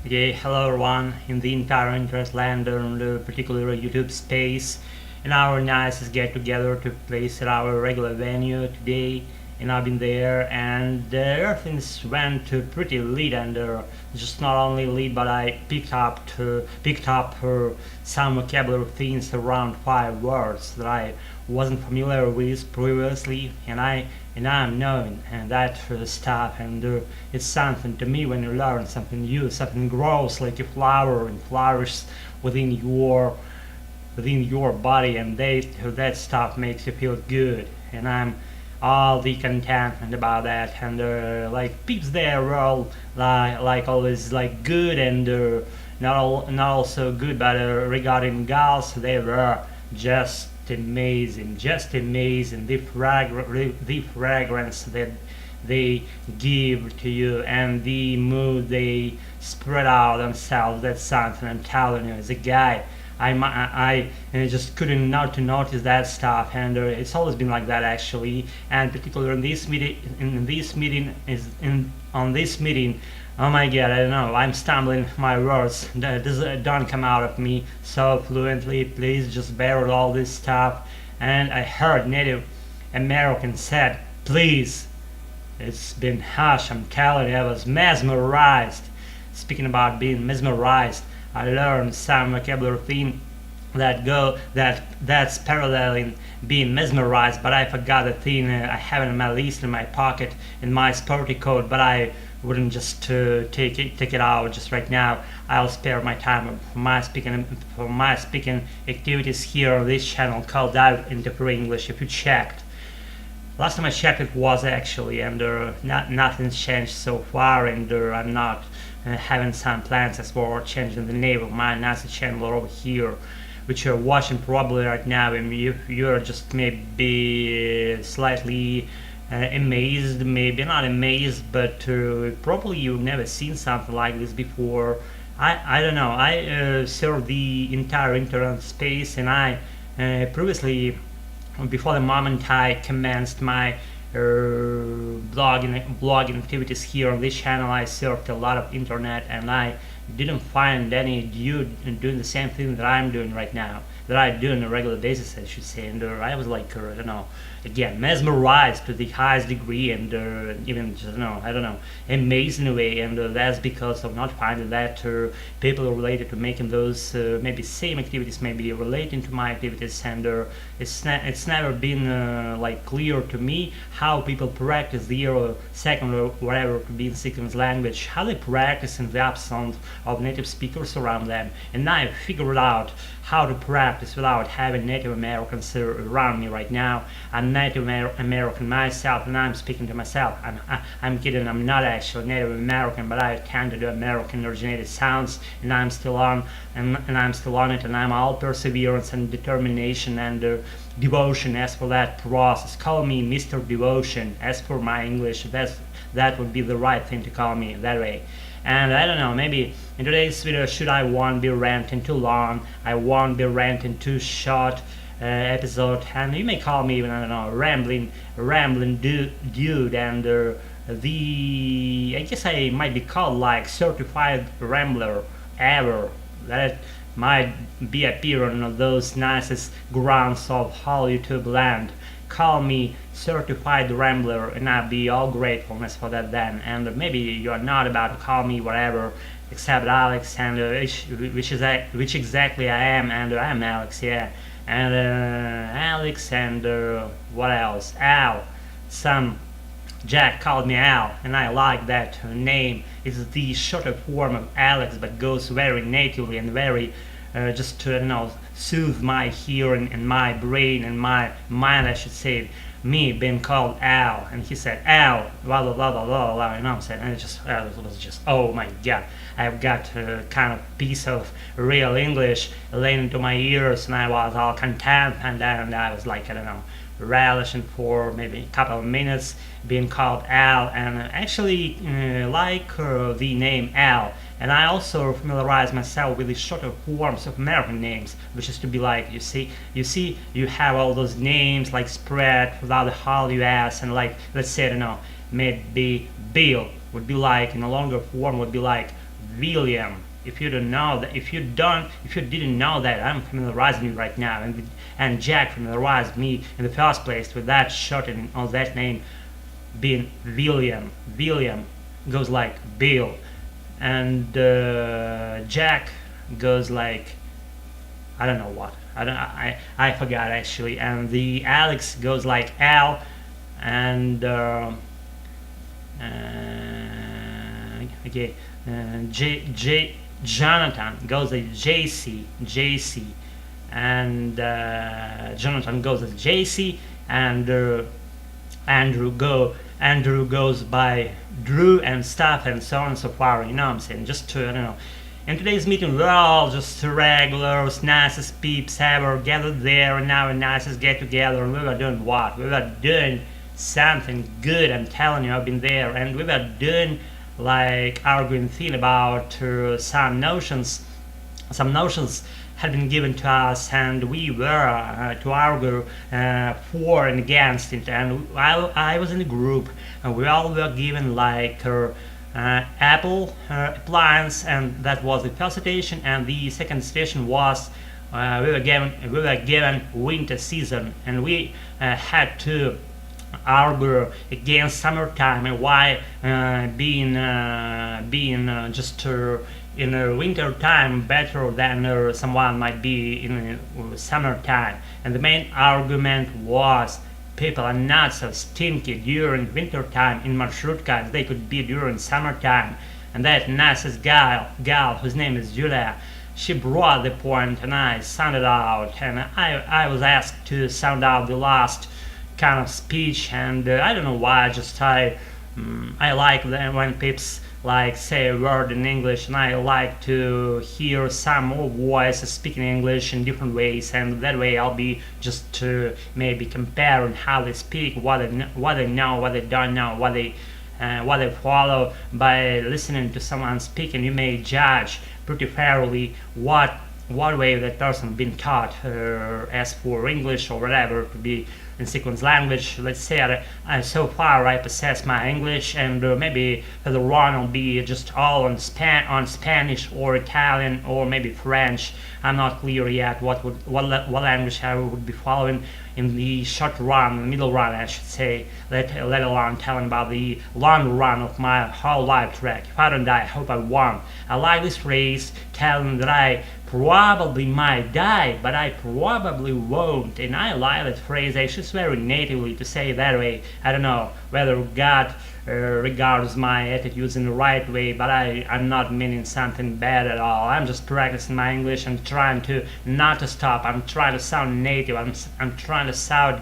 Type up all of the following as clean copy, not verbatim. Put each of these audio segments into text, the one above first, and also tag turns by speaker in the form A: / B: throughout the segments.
A: Okay, hello everyone in the entire internet land and particular YouTube space. And our nice get together to place at our regular venue today. And I've been there, and things went pretty lit, and just not only lit, but I picked up some vocabulary things around 5 words that I wasn't familiar with previously, and I'm knowing and that stuff, and it's something to me when you learn something new, something grows like a flower and flourishes within your body, and that stuff makes you feel good, and I'm all the contentment about that, and like peeps there were all like always like good, and not all so good, but regarding girls they were just amazing, the fragrance that they give to you and the mood they spread out themselves. That's something I'm telling you. As a guy, I just couldn't not to notice that stuff, and it's always been like that actually. And particularly on this meeting, oh my god, I don't know, I'm stumbling my words. This don't come out of me so fluently. Please just bear with all this stuff. And I heard Native American said, please. It's been harsh, I'm telling you. I was mesmerized. Speaking about being mesmerized, I learned some vocabulary thing that's paralleling being mesmerized, but I forgot the thing. I have it in my list in my pocket in my sporty coat, but I wouldn't just take it out just right now. I'll spare my time for my speaking activities here on this channel called Dive into Free English. If you checked, last time I checked it was actually, and nothing's changed so far, and I'm not having some plans as for changing the name of my NASA channel over here, which you're watching probably right now, and you're just maybe slightly amazed, maybe not amazed, but probably you've never seen something like this before. I don't know. I serve the entire internet space, and I previously, before the moment I commenced my blogging activities here on this channel, I surfed a lot of internet, and I didn't find any dude doing the same thing that I'm doing right now, that I do on a regular basis, I should say. And I was like, I don't know, again, mesmerized to the highest degree, and even just, I don't know, amazed in a way. And that's because of not finding that people related to making those maybe same activities, maybe relating to my activities, and it's never been like clear to me how people practice their second or whatever to be in second language, how they practice in the absence of native speakers around them. And I figured out how to practice without having Native Americans around me right now. I'm Native American myself, and I'm speaking to myself. I'm kidding, I'm not actually Native American, but I tend to do American originated sounds, and I'm still on and I'm still on it, and I'm all perseverance and determination and devotion as for that process. Call me Mr. Devotion. As for my English, that would be the right thing to call me that way. And I don't know, maybe in today's video I won't be ranting too long, I won't be ranting too short episode, and you may call me even, I don't know, rambling dude, and I guess I might be called like certified rambler ever. That might be appearing on those nicest grounds of whole YouTube land. Call me certified rambler, and I'll be all gratefulness for that then. And maybe you're not about to call me whatever except Alex, and which exactly I am, and I'm Alex, yeah. And Alex, and what else? Al. Some Jack called me Al, and I like that name. It's the shorter form of Alex, but goes very natively and very just to, soothe my hearing and my brain and my mind, I should say. Me being called Al, and he said Al, blah blah blah blah blah, blah, I'm saying, and it was just, oh my god, I've got a kind of piece of real English laying into my ears, and I was all content, and then I was like, I don't know, relishing for maybe a couple of minutes being called Al, and actually like the name Al. And I also familiarize myself with the shorter forms of American names, which is to be like, you see, you have all those names like spread throughout the whole US, and let's say, I don't know, maybe Bill would be like, in a longer form would be like William. If you don't know that, if you didn't know that, I'm familiarizing you right now, and Jack familiarized me in the first place with that shortening of that name being William. William goes like Bill, and Jack goes like I don't know what. I forgot actually, and the Alex goes like Al, and okay, Jonathan goes like JC, and Jonathan goes as JC, and Andrew goes by Drew and stuff, and so on and so far. You know what I'm saying? Just to I don't know. In today's meeting, we're all just regulars, nicest peeps ever gathered there, and now a nicest get together. And we were doing what? We were doing something good. I'm telling you, I've been there, and we were doing like arguing thing about some notions. Some notions had been given to us, and we were to argue for and against it. And I was in the group, and we all were given like Apple appliance, and that was the first citation. And the second citation was we were given winter season, and we had to argue against summertime and why being just in winter time better than someone might be in summertime. And the main argument was people are not so stinky during winter time in marshrutka as they could be during summertime. And that nicest gal whose name is Julia, she brought the point, and I sounded out, and I was asked to sound out the last kind of speech, and I don't know why, just I like when peeps like say a word in English, and I like to hear some more voices speaking English in different ways, and that way I'll be just to maybe comparing how they speak, what they know, what they don't know, what they follow. By listening to someone speaking, you may judge pretty fairly what way that person been taught as for English or whatever to be in sequence language. Let's say so far I possess my English, and maybe further on I'll be just all on Spanish or Italian or maybe French. I'm not clear yet what language I would be following in the short run, the middle run I should say, let alone telling about the long run of my whole life track. If I don't die, I hope I won't. I like this phrase telling that I probably might die, but I probably won't, and I like that phrase. I just very natively to say that way. I don't know whether God regards my attitudes in the right way, but I'm not meaning something bad at all. I'm just practicing my English and trying to not to stop. I'm trying to sound native. I'm trying to sound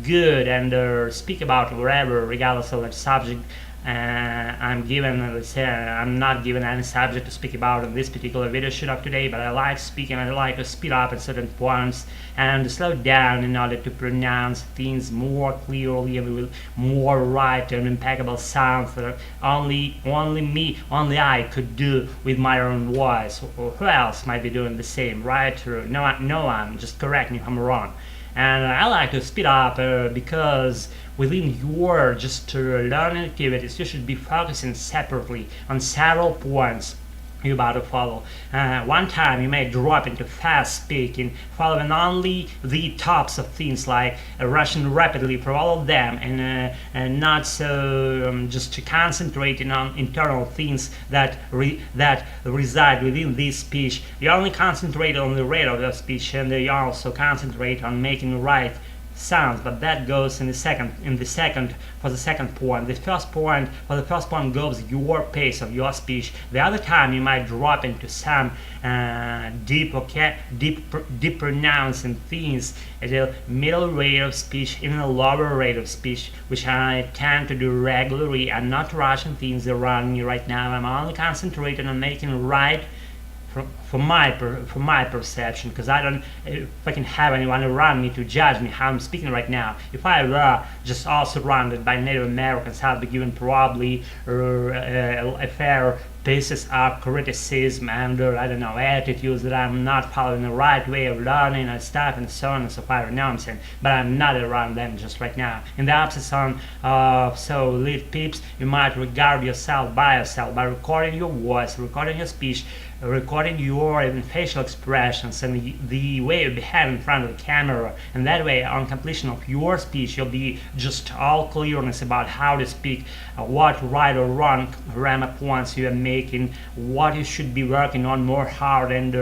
A: good and speak about whatever, regardless of the subject I'm given. Let's say I'm not given any subject to speak about in this particular video shoot up today, but I like speaking. I like to speed up at certain points and slow down in order to pronounce things more clearly and with more right and impeccable sounds that only I could do with my own voice. Or who else might be doing the same, right? Or no one. Just correct me if I'm wrong. And I like to speed up because within your just learning activities, you should be focusing separately on several points you're about to follow. One time you may drop into fast speaking, following only the tops of things, like rushing rapidly for all of them, and not so just to concentrating on internal things that reside within this speech. You only concentrate on the rate of your speech, and you also concentrate on making right sounds, but that goes for the second point. The first point goes your pace of your speech. The other time you might drop into some deep pronouncing things at a middle rate of speech, even a lower rate of speech, which I tend to do regularly. I'm not rushing things around me right now. I'm only concentrating on making right for my perception, because I don't fucking have anyone around me to judge me how I'm speaking right now. If I were just all surrounded by Native Americans, I'd be given probably a fair pieces of criticism and I don't know, attitudes that I'm not following the right way of learning and stuff and so on and so forth. You know what I'm saying? But I'm not around them just right now. In the absence of so little peeps, you might regard yourself by recording your voice, recording your speech, recording your even facial expressions and the way you behave in front of the camera, and that way on completion of your speech you'll be just all clearness about how to speak, what right or wrong grammar points you are making, what you should be working on more hard, and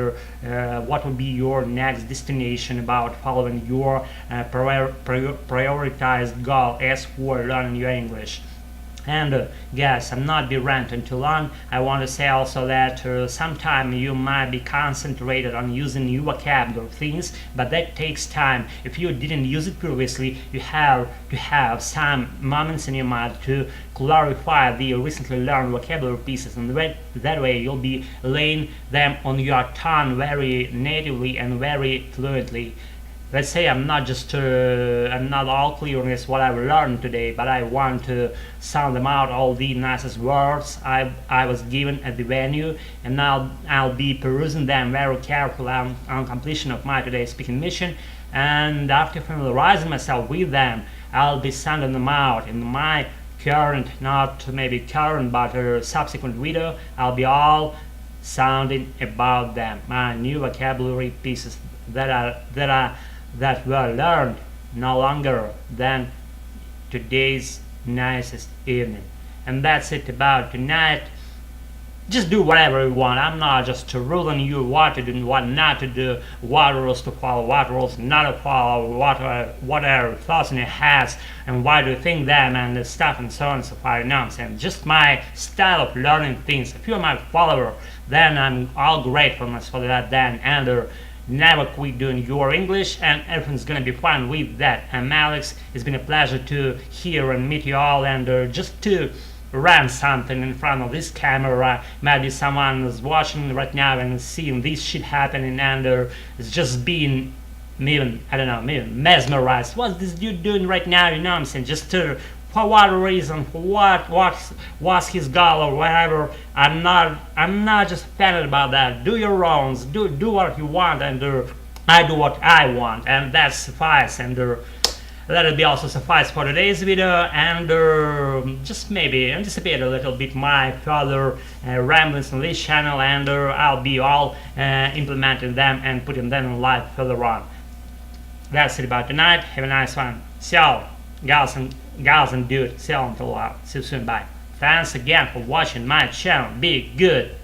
A: what will be your next destination about following your prioritized goal as for learning your English. And guys, I'm not be ranting too long. I want to say also that sometime you might be concentrated on using new vocabulary things, but that takes time. If you didn't use it previously, you have to have some moments in your mind to clarify the recently learned vocabulary pieces, and that way you'll be laying them on your tongue very natively and very fluently. Let's say I'm not all clear on this what I've learned today, but I want to sound them out, all the nicest words I was given at the venue, and now I'll be perusing them very carefully on completion of my today's speaking mission, and after familiarizing myself with them, I'll be sounding them out in my current, not maybe current, but subsequent video. I'll be all sounding about them, my new vocabulary pieces that were learned no longer than today's nicest evening. And that's it about tonight. Just do whatever you want. I'm not just ruling you what to do and what not to do, what rules to follow, what rules not to follow, what are thoughts in your heads, and why do you think them, and stuff and so on and so forth. You know what I'm saying? Just my style of learning things. If you're my follower, then I'm all grateful for that then, and never quit doing your English, and everything's gonna be fine with that. I'm Alex. It's been a pleasure to hear and meet you all, and just to run something in front of this camera. Maybe someone is watching right now and seeing this shit happening, and it's just being maybe mesmerized. What's this dude doing right now? You know what I'm saying? Just to for what reason, for what was his goal or whatever. I'm not just offended about that. Do your own, do what you want, and I do what I want, and that suffice. And that'll be also suffice for today's video, and just maybe anticipate a little bit my further ramblings on this channel, and I'll be all implementing them and putting them in live further on. That's it about tonight. Have a nice one. See y'all, gals and dude. See y'all until see you soon. Bye. Thanks again for watching my channel. Be good.